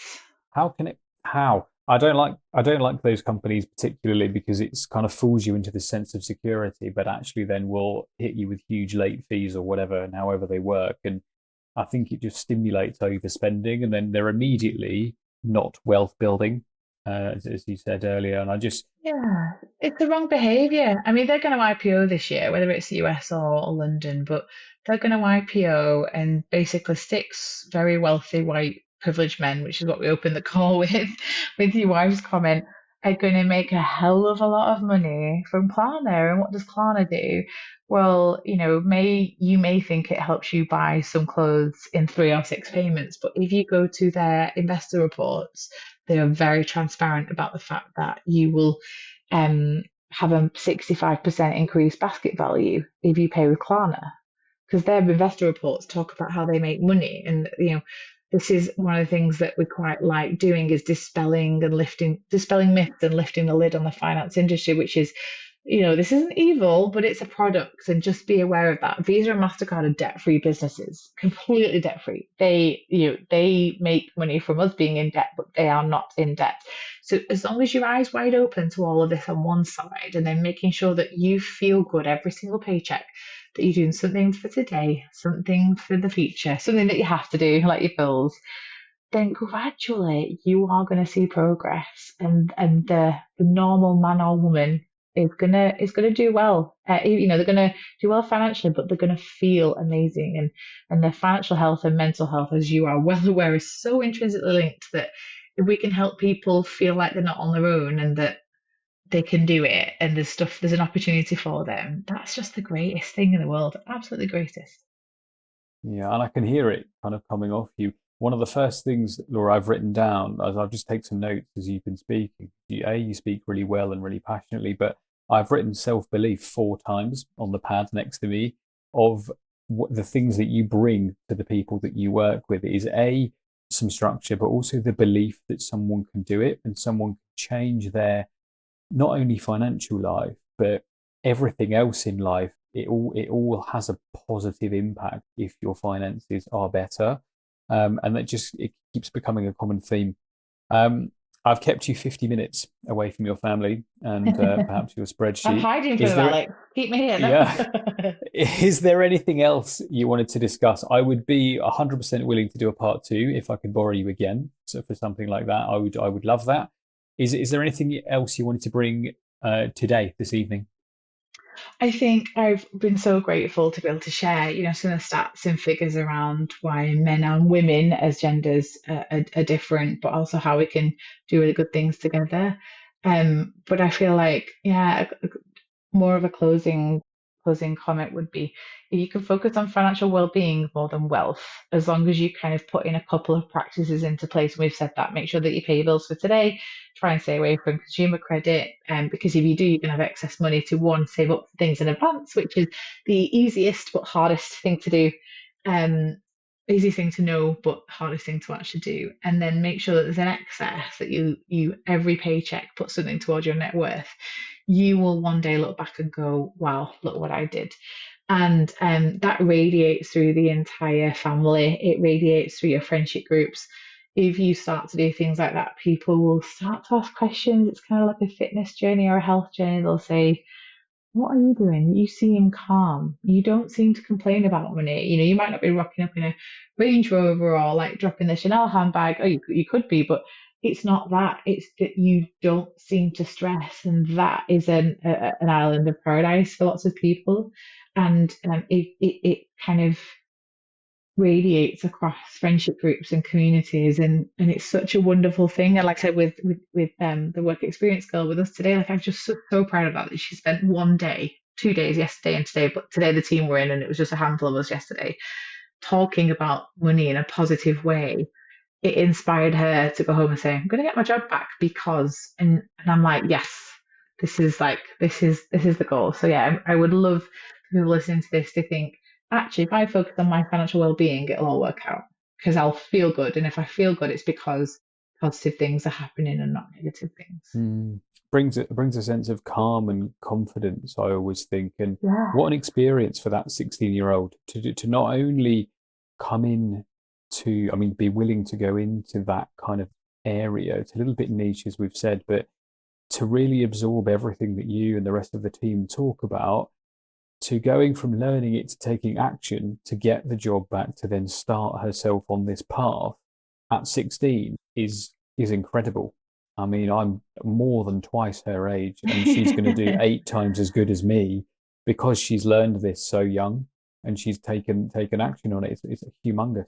How can it? How? I don't like those companies particularly because it's kind of fools you into this sense of security, but actually then will hit you with huge late fees or whatever, and however they work. And I think it just stimulates overspending, and then they're immediately not wealth building, as you said earlier. And I just,
Yeah, it's the wrong behavior. I mean, they're going to IPO this year, whether it's the US or London, but they're going to IPO and basically six very wealthy white privileged men, which is what we opened the call with your wife's comment, are going to make a hell of a lot of money from Klarna. And what does Klarna do? Well, you may think it helps you buy some clothes in 3 or 6 payments, but if you go to their investor reports, they are very transparent about the fact that you will um, have a 65% increased basket value if you pay with Klarna, because their investor reports talk about how they make money. And, this is one of the things that we quite like doing is dispelling myths and lifting the lid on the finance industry, which is, this isn't evil, but it's a product, and just be aware of that. Visa and MasterCard are debt-free businesses, completely debt-free. They make money from us being in debt, but they are not in debt. So as long as your eyes wide open to all of this on one side, and then making sure that you feel good every single paycheck, that you're doing something for today, something for the future, something that you have to do, like your bills, then gradually you are going to see progress, and the normal man or woman is gonna do well. They're gonna do well financially, but they're gonna feel amazing, and their financial health and mental health, as you are well aware, is so intrinsically linked that if we can help people feel like they're not on their own and that they can do it and there's an opportunity for them, that's just the greatest thing in the world. Absolutely greatest.
yeah, and I can hear it kind of coming off you. One of the first things, Laura, I've written down, as I've just taken some notes as you've been speaking. You speak really well and really passionately, but I've written self-belief 4 times on the pad next to me of what the things that you bring to the people that you work with is some structure, but also the belief that someone can do it and someone can change their not only financial life, but everything else in life. It all has a positive impact if your finances are better. And it keeps becoming a common theme. Um, I've kept you 50 minutes away from your family and perhaps your
I'm
spreadsheet.
hiding from
Is
them,
there,
Alex. Keep me here.
yeah,
No.
is there anything else you wanted to discuss? I would be 100% willing to do a part two if I could borrow you again. So for something like that, I would love that. Is there anything else you wanted to bring today, this evening?
I think I've been so grateful to be able to share, some of the stats and figures around why men and women as genders are different, but also how we can do really good things together. But I feel like, yeah, more of a closing comment would be you can focus on financial well-being more than wealth, as long as you kind of put in a couple of practices into place. And we've said that make sure that you pay your bills for today, try and stay away from consumer credit, because if you do, you're going to have excess money to one, save up for things in advance, which is the easiest but hardest thing to do. um Easy thing to know but hardest thing to actually do, and then make sure that there's an excess, that you every paycheck put something towards your net worth. You will one day look back and go, wow, look what I did. And that radiates through the entire family. It radiates through your friendship groups. If you start to do things like that, people will start to ask questions. It's kind of like a fitness journey or a health journey. They'll say, what are you doing? You seem calm. You don't seem to complain about money. You might not be rocking up in a Range Rover or like dropping the Chanel handbag. Oh, you could be, but it's not that. It's that you don't seem to stress, and that is an island of paradise for lots of people. And it kind of radiates across friendship groups and communities, and it's such a wonderful thing. And like I said, with the work experience girl with us today, like I'm just so proud of that she spent one day, 2 days, yesterday and today, but today the team were in and it was just a handful of us yesterday, talking about money in a positive way. It inspired her to go home and say, I'm going to get my job back because, and I'm like, yes, this is the goal. So yeah, I would love people listening to this to think, actually, if I focus on my financial well-being, it'll all work out because I'll feel good. And if I feel good, it's because positive things are happening and not negative things.
Mm. Brings a sense of calm and confidence, I always think. And
Yeah.
what an experience for that 16-year-old to not only come in to, I mean, be willing to go into that kind of area. It's a little bit niche, as we've said, but to really absorb everything that you and the rest of the team talk about, to going from learning it to taking action to get the job back to then start herself on this path at 16 is incredible. I mean, I'm more than twice her age, and she's going to do 8 times as good as me because she's learned this so young and she's taken action on it. It's humongous.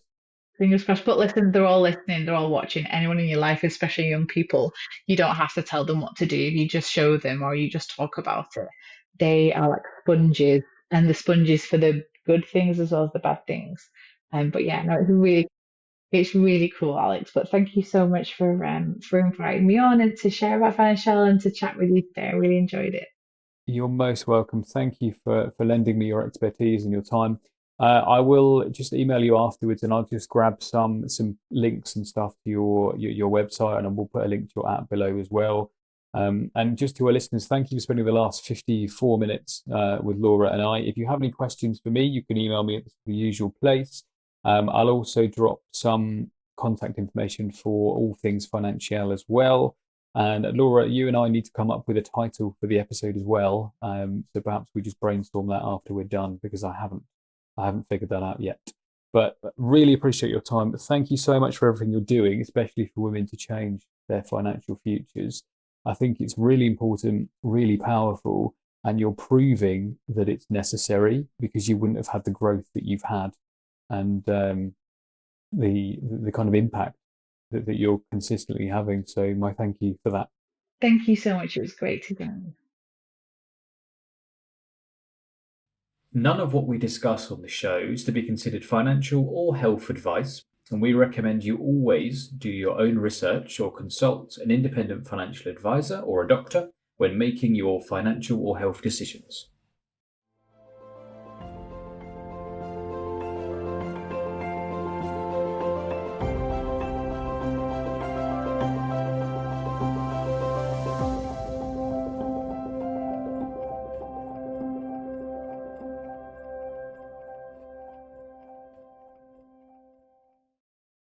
Fingers crossed. But listen, they're all listening, they're all watching. Anyone in your life, especially young people, you don't have to tell them what to do. You just show them or you just talk about it. They are like sponges, and the sponges for the good things as well as the bad things. But yeah, no, it's really cool, Alex. But thank you so much for inviting me on and to share about Financielle and to chat with you today. I really enjoyed it.
You're most welcome. Thank you for lending me your expertise and your time. I will just email you afterwards, and I'll just grab some links and stuff to your website, and we'll put a link to your app below as well. And just to our listeners, thank you for spending the last 54 minutes with Laura and I. If you have any questions for me, you can email me at the usual place. I'll also drop some contact information for all things Financielle as well. And Laura, you and I need to come up with a title for the episode as well. So perhaps we just brainstorm that after we're done, because I haven't figured that out yet. But really appreciate your time. Thank you so much for everything you're doing, especially for women to change their financial futures. I think it's really important, really powerful, and you're proving that it's necessary, because you wouldn't have had the growth that you've had, and the kind of impact that you're consistently having. So my thank you for that.
Thank you so much. It was great to be on.
None of what we discuss on the show is to be considered financial or health advice, and we recommend you always do your own research or consult an independent financial advisor or a doctor when making your financial or health decisions.